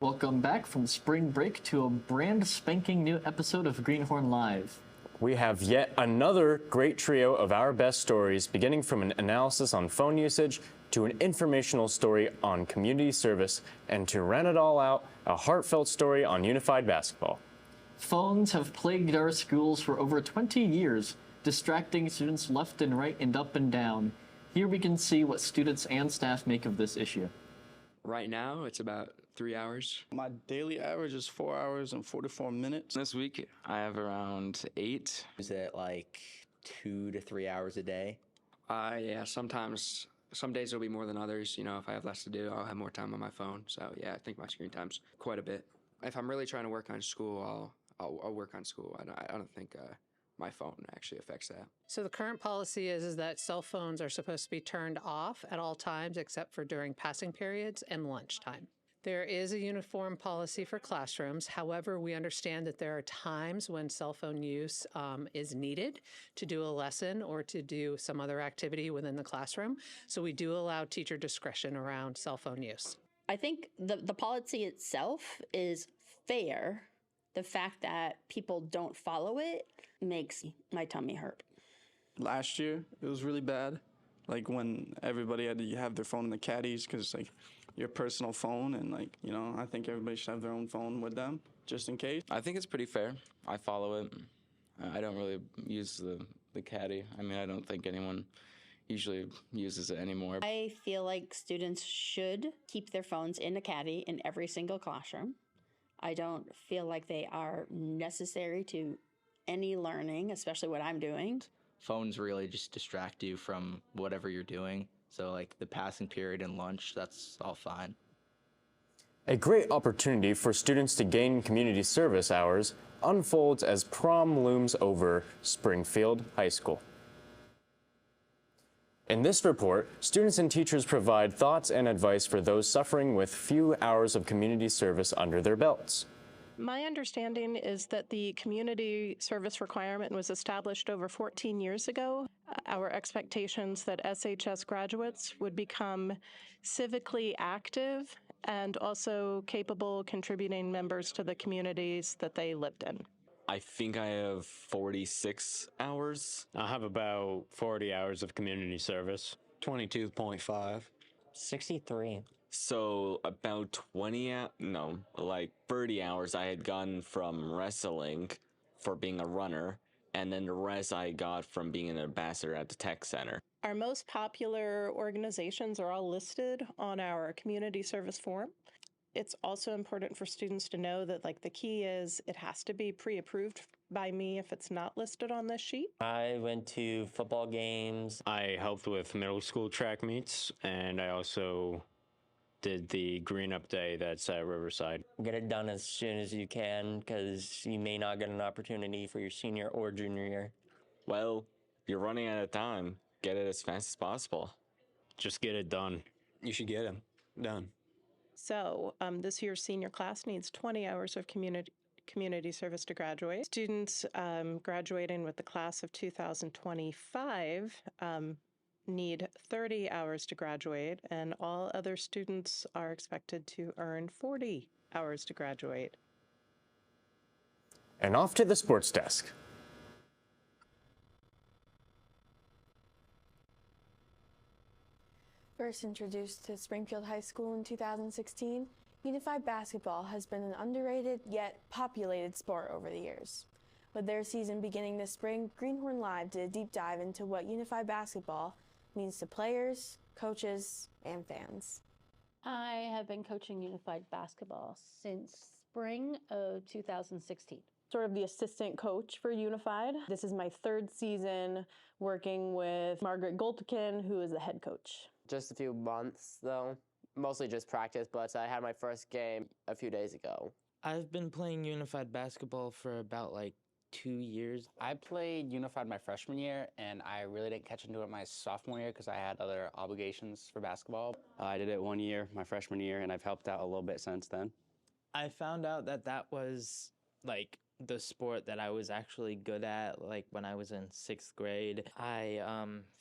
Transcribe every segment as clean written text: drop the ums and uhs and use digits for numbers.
Welcome back from spring break to a brand spanking new episode of Greenhorn Live. We have yet another great trio of our best stories, beginning from an analysis on phone usage to an informational story on community service, and to round it all out, a heartfelt story on unified basketball. Phones have plagued our schools for over 20 years, distracting students left and right and up and down. Here we can see what students and staff make of this issue. Right now, it's about 3 hours. My daily average is 4 hours and 44 minutes. This week, I have around 8. Is it like 2 to 3 hours a day? Yeah, sometimes, some days it'll be more than others. You know, if I have less to do, I'll have more time on my phone. So yeah, I think my screen time's quite a bit. If I'm really trying to work on school, I'll work on school. I don't think my phone actually affects that. So the current policy is that cell phones are supposed to be turned off at all times except for during passing periods and lunchtime. There is a uniform policy for classrooms. However, we understand that there are times when cell phone use is needed to do a lesson or to do some other activity within the classroom. So we do allow teacher discretion around cell phone use. I think the policy itself is fair. The fact that people don't follow it makes my tummy hurt. Last year, it was really bad. Like when everybody had to have their phone in the caddies because like your personal phone and like, you know, I think everybody should have their own phone with them just in case. I think it's pretty fair. I follow it. I don't really use the caddy. I mean, I don't think anyone usually uses it anymore. I feel like students should keep their phones in a caddy in every single classroom. I don't feel like they are necessary to any learning, especially what I'm doing. Phones really just distract you from whatever you're doing. So like the passing period and lunch, that's all fine. A great opportunity for students to gain community service hours unfolds as prom looms over Springfield High School. In this report, students and teachers provide thoughts and advice for those suffering with few hours of community service under their belts. My understanding is that the community service requirement was established over 14 years ago. Our expectations that SHS graduates would become civically active and also capable contributing members to the communities that they lived in. I think I have 46 hours. I have about 40 hours of community service. 22.5. 63. So about 30 hours I had gotten from wrestling for being a runner, and then the rest I got from being an ambassador at the tech center. Our most popular organizations are all listed on our community service form. It's also important for students to know that the key is it has to be pre-approved by me if it's not listed on this sheet. I went to football games. I helped with middle school track meets, and I also did the Green Up Day that's at Riverside. Get it done as soon as you can because you may not get an opportunity for your senior or junior year. Well, you're running out of time. Get it as fast as possible. Just get it done. You should get them done. So this year's senior class needs 20 hours of community service to graduate. Students graduating with the class of 2025 need 30 hours to graduate, and all other students are expected to earn 40 hours to graduate. And off to the sports desk. First introduced to Springfield High School in 2016, Unified Basketball has been an underrated yet populated sport over the years. With their season beginning this spring, Greenhorn Live did a deep dive into what Unified Basketball means to players, coaches, and fans. I have been coaching Unified Basketball since spring of 2016. Sort of the assistant coach for Unified. This is my third season working with Margaret Goldkin, who is the head coach. Just a few months, though. Mostly just practice, but I had my first game a few days ago. I've been playing Unified Basketball for about 2 years. I played Unified my freshman year, and I really didn't catch into it my sophomore year because I had other obligations for basketball. I did it 1 year, my freshman year, and I've helped out a little bit since then. I found out that was the sport that I was actually good at, like when I was in 6th grade. I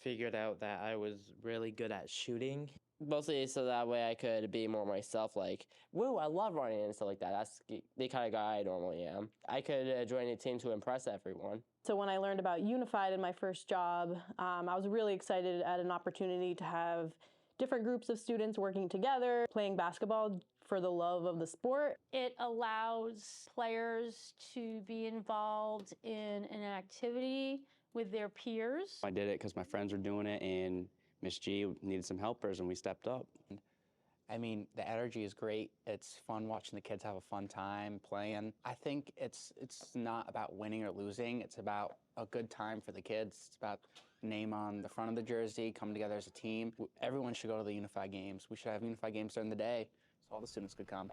figured out that I was really good at shooting. Mostly so that way I could be more myself, like, woo, I love running and stuff like that. That's the kind of guy I normally am. I could join a team to impress everyone. So when I learned about Unified in my first job, I was really excited at an opportunity to have different groups of students working together, playing basketball for the love of the sport. It allows players to be involved in an activity with their peers. I did it because my friends were doing it and Miss G needed some helpers and we stepped up. I mean, the energy is great. It's fun watching the kids have a fun time playing. I think it's not about winning or losing. It's about a good time for the kids. It's about name on the front of the jersey, come together as a team. Everyone should go to the Unified Games. We should have Unified Games during the day so all the students could come.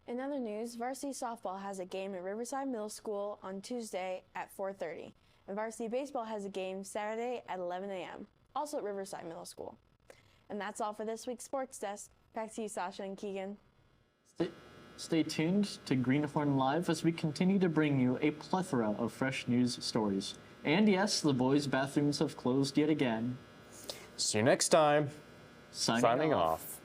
In other news, varsity softball has a game at Riverside Middle School on Tuesday at 4:30, and varsity baseball has a game Saturday at 11 a.m., also at Riverside Middle School. And that's all for this week's Sports Desk. Back to you, Sasha and Keegan. Stay tuned to Greenhorn Live as we continue to bring you a plethora of fresh news stories. And yes, the boys' bathrooms have closed yet again. See you next time. Signing off.